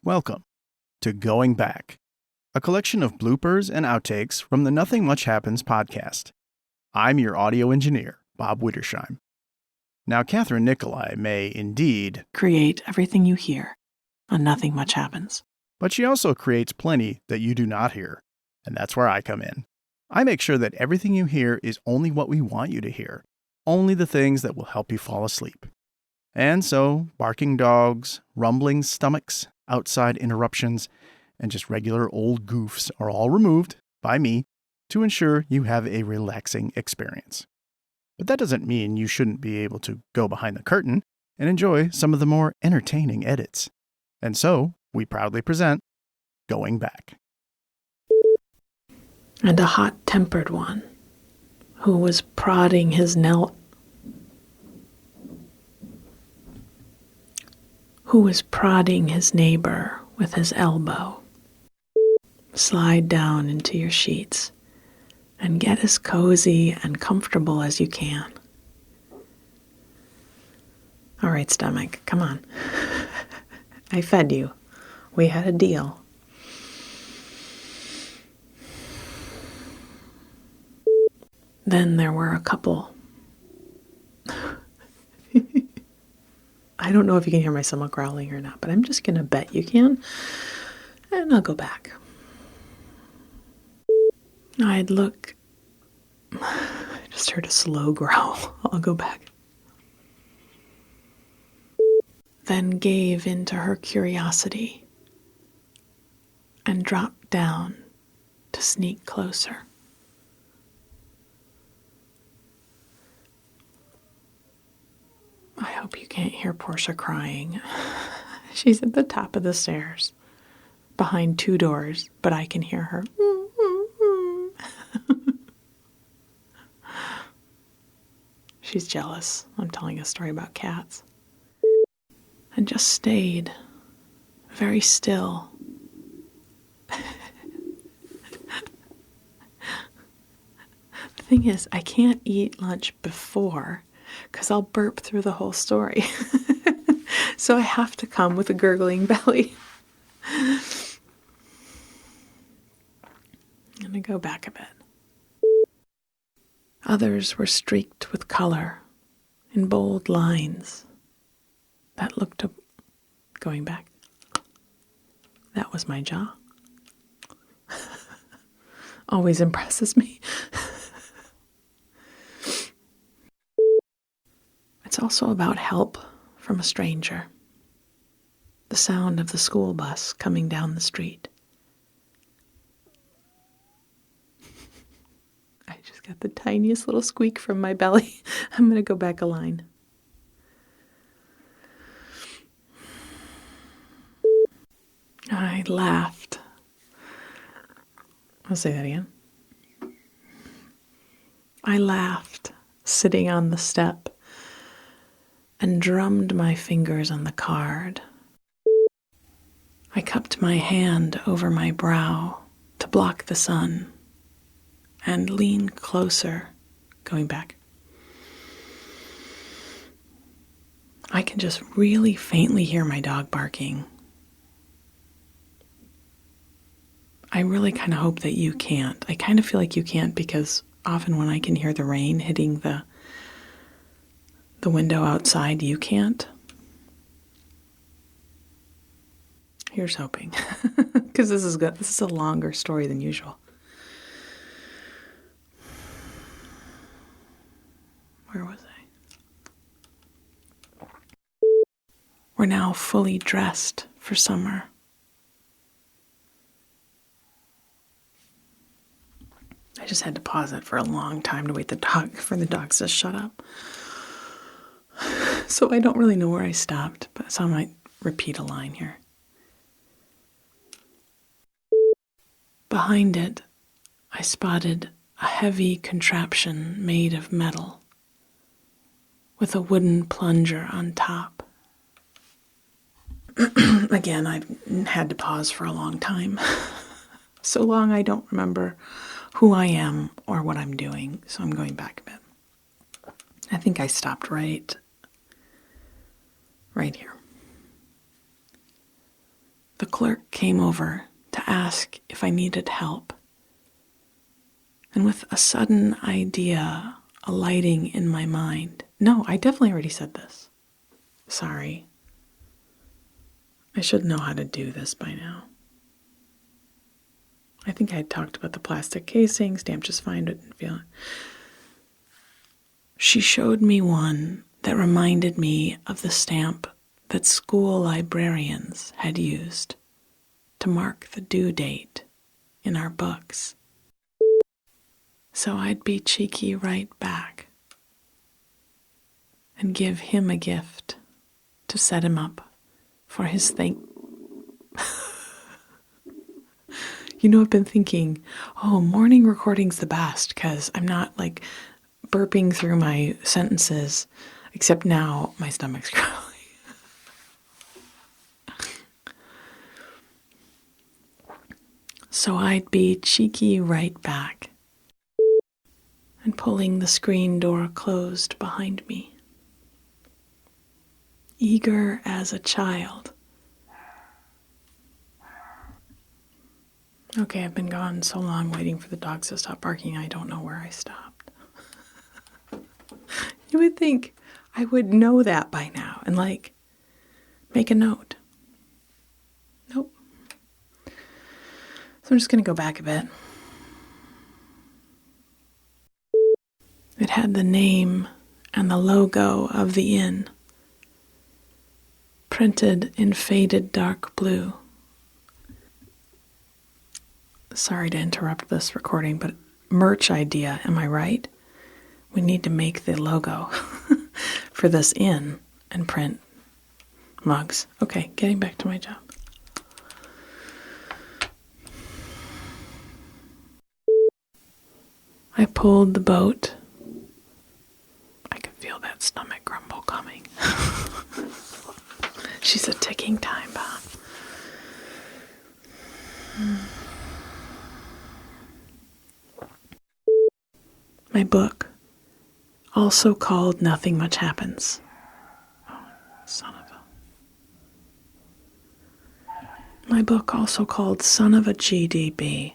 Welcome to Going Back, a collection of bloopers and outtakes from the Nothing Much Happens podcast. I'm your audio engineer, Bob Wittersheim. Now, Kathryn Nicolai may indeed create everything you hear on Nothing Much Happens. But she also creates plenty that you do not hear, and that's where I come in. I make sure that everything you hear is only what we want you to hear, only the things that will help you fall asleep. And so, barking dogs, rumbling stomachs, outside interruptions, and just regular old goofs are all removed by me to ensure you have a relaxing experience. But that doesn't mean you shouldn't be able to go behind the curtain and enjoy some of the more entertaining edits. And so, we proudly present Going Back. And a hot-tempered one who was prodding his neighbor with his elbow. Slide down into your sheets and get as cozy and comfortable as you can. All right, stomach, come on. I fed you. We had a deal. Then there were a couple. I don't know if you can hear my stomach growling or not, but I'm just going to bet you can. And I'll go back. I just heard a slow growl. I'll go back. Then gave into her curiosity and dropped down to sneak closer. I hope you can't hear Portia crying. She's at the top of the stairs, behind 2 doors, but I can hear her. She's jealous. I'm telling a story about cats. And just stayed very still. The thing is, I can't eat lunch before because I'll burp through the whole story. So I have to come with a gurgling belly. I'm going to go back a bit. Others were streaked with color in bold lines that looked up. Going back. That was my jaw. Always impresses me. It's also about help from a stranger. The sound of the school bus coming down the street. I just got the tiniest little squeak from my belly. I'm going to go back a line. I laughed. I'll say that again. I laughed, sitting on the step, and drummed my fingers on the card. I cupped my hand over my brow to block the sun and leaned closer, going back. I can just really faintly hear my dog barking. I really kind of hope that you can't. I kind of feel like you can't because often when I can hear the rain hitting the window outside, you can't. Here's hoping. Because this is good. This is a longer story than usual. Where was I? We're now fully dressed for summer. I just had to pause it for a long time to wait for the dogs to shut up. So I don't really know where I stopped, but so I might repeat a line here. Behind it, I spotted a heavy contraption made of metal with a wooden plunger on top. Again, I've had to pause for a long time. So long I don't remember who I am or what I'm doing, so I'm going back a bit. I think I stopped right here. the clerk came over to ask if I needed help. And with a sudden idea alighting in my mind, no, I definitely already said this. Sorry. I should know how to do this by now. I think I talked about the plastic casing, stamp just fine, didn't feel it. She showed me one that reminded me of the stamp that school librarians had used to mark the due date in our books. So I'd be cheeky right back and give him a gift to set him up for his thing. I've been thinking, morning recording's the best because I'm not like burping through my sentences, except now my stomach's growling. So I'd be cheeky right back and pulling the screen door closed behind me, eager as a child. Okay, I've been gone so long waiting for the dogs to stop barking, I don't know where I stopped. You would think I would know that by now and make a note. Nope. So I'm just going to go back a bit. It had the name and the logo of the inn printed in faded dark blue. Sorry to interrupt this recording, but merch idea, am I right? We need to make the logo for this inn and print mugs. Okay, getting back to my job. I pulled the boat. I could feel that stomach grumble coming. She's a ticking time bomb. My book, also called Nothing Much Happens. Oh, son of a... My book, also called Son of a GDB,